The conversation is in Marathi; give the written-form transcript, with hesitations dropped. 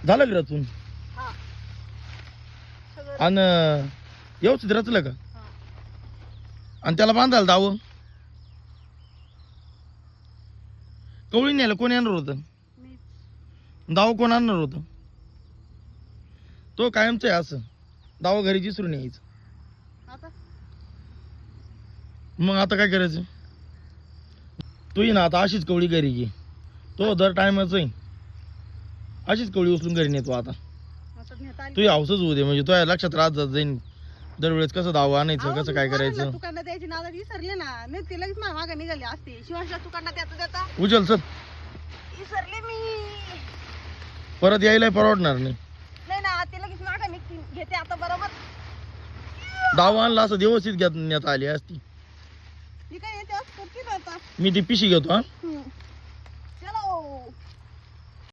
झालं का रचून? हा सगळं आणि व्यवस्थित रचलं का? हा. आणि त्याला बांधायला दावं कवळी न्यायला कोण येणार होतं? मी दाव कोण आणणार होतं? तो कायमचं आहे असं, दावा घरी विसरून यायचं. आता मग आता काय करायचं? तू ये ना आता अशीच कवळी घरी घे, तो दर टायमाच आहे अशीच कवळी उचलून घरी नेतो आता. आता नेता आली. तू हाऊसच होऊ दे, म्हणजे तुझ्या लक्षात राहत जाईन दरवेळेस कसं दावा आणायचं, अहो, कसं मी काय पोरांना करायचं. दुकानात द्यायची नादात विसरले ना, नाही ते लगेच माझ्या मागे निघाले असते. शिवाजीला दुकानात द्यायचं देता उचल चल, विसरले मी. परत यायला परवडणार नाही. नाही ना, ते लगेच मागे निघतील. घेते आता बरोबर. दावा आणला असं व्यवस्थित घेण्यात आली असती. ही काय येते असं करते ना आता. मी ती पिशी घेतो हा.